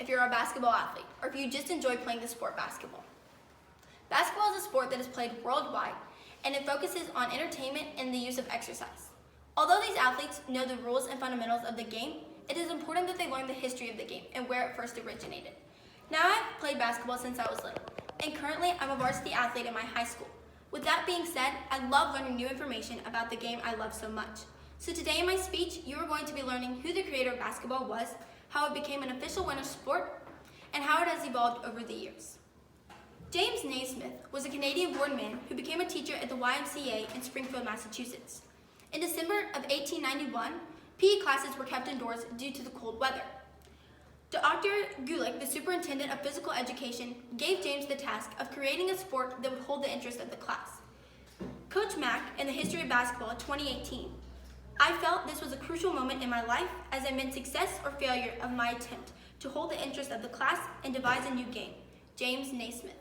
if you're a basketball athlete or if you just enjoy playing the sport basketball. Basketball is a sport that is played worldwide, and it focuses on entertainment and the use of exercise. Although these athletes know the rules and fundamentals of the game, it is important that they learn the history of the game and where it first originated. Now, I've played basketball since I was little, and currently I'm a varsity athlete in my high school. With that being said, I love learning new information about the game I love so much. So today in my speech, you are going to be learning who the creator of basketball was, how it became an official winter sport, and how it has evolved over the years. James Naismith was a Canadian-born man who became a teacher at the YMCA in Springfield, Massachusetts. In December of 1891, PE classes were kept indoors due to the cold weather. Dr. Gulick, the superintendent of physical education, gave James the task of creating a sport that would hold the interest of the class. Coach Mack, in the History of Basketball 2018, I felt this was a crucial moment in my life as I meant success or failure of my attempt to hold the interest of the class and devise a new game. James Naismith.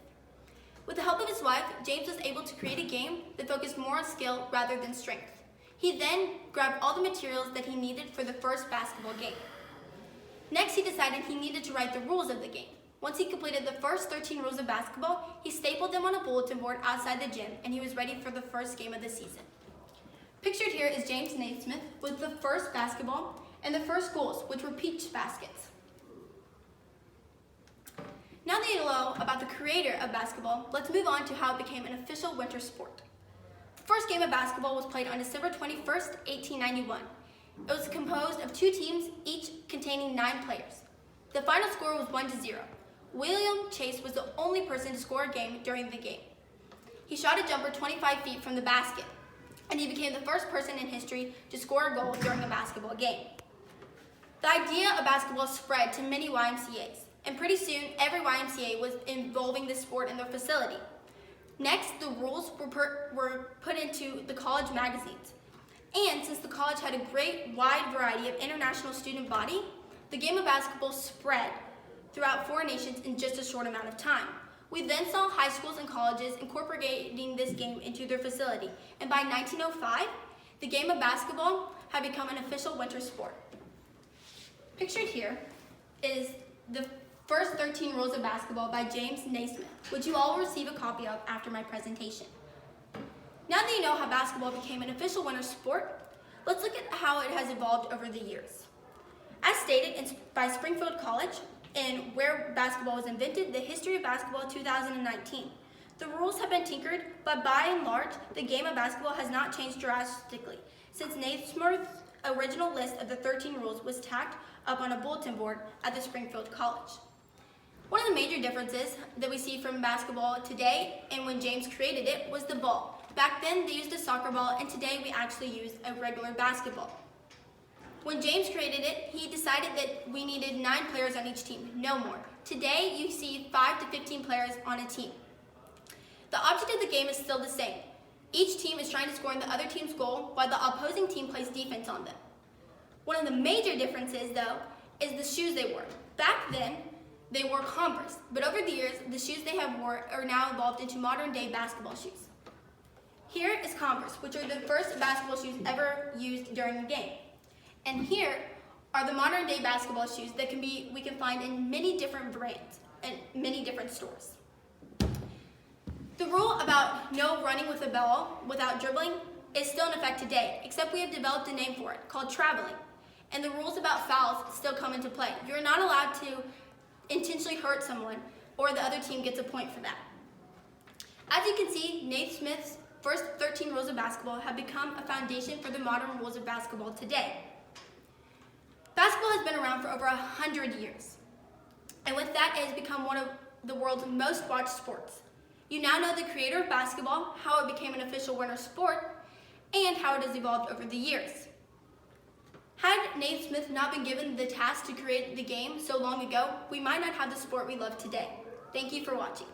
With the help of his wife, James was able to create a game that focused more on skill rather than strength. He then grabbed all the materials that he needed for the first basketball game. Next, he decided he needed to write the rules of the game. Once he completed the first 13 rules of basketball, he stapled them on a bulletin board outside the gym, and he was ready for the first game of the season. Pictured here is James Naismith with the first basketball and the first goals, which were peach baskets. Now that you know about the creator of basketball, let's move on to how it became an official winter sport. The first game of basketball was played on December 21st, 1891. It was composed of two teams, each containing 9 players. The final score was 1-0. William Chase was the only person to score a game during the game. He shot a jumper 25 feet from the basket, and he became the first person in history to score a goal during a basketball game. The idea of basketball spread to many YMCAs, and pretty soon every YMCA was involving this sport in their facility. Next, the rules were put into the college magazines. And since the college had a great wide variety of international student body, the game of basketball spread throughout 4 nations in just a short amount of time. We then saw high schools and colleges incorporating this game into their facility, and by 1905, the game of basketball had become an official winter sport. Pictured here is the first 13 rules of basketball by James Naismith, which you all will receive a copy of after my presentation. Now that you know how basketball became an official winter sport, let's look at how it has evolved over the years. As stated by Springfield College, and where basketball was invented, the History of Basketball 2019. The rules have been tinkered, but by and large, the game of basketball has not changed drastically since Naismith's original list of the 13 rules was tacked up on a bulletin board at the Springfield College. One of the major differences that we see from basketball today and when James created it was the ball. Back then, they used a soccer ball, and today we actually use a regular basketball. When James created it, he decided that we needed 9 players on each team, no more. Today, you see 5 to 15 players on a team. The object of the game is still the same. Each team is trying to score in the other team's goal while the opposing team plays defense on them. One of the major differences, though, is the shoes they wore. Back then, they wore Converse, but over the years, the shoes they have worn are now evolved into modern-day basketball shoes. Here is Converse, which are the first basketball shoes ever used during a game. And here are the modern-day basketball shoes that we can find in many different brands and many different stores. The rule about no running with a ball without dribbling is still in effect today, except we have developed a name for it called traveling. And the rules about fouls still come into play. You're not allowed to intentionally hurt someone, or the other team gets a point for that. As you can see, Naismith's first 13 rules of basketball have become a foundation for the modern rules of basketball today. Basketball has been around for over 100 years. And with that, it has become one of the world's most watched sports. You now know the creator of basketball, how it became an official winter sport, and how it has evolved over the years. Had Naismith not been given the task to create the game so long ago, we might not have the sport we love today. Thank you for watching.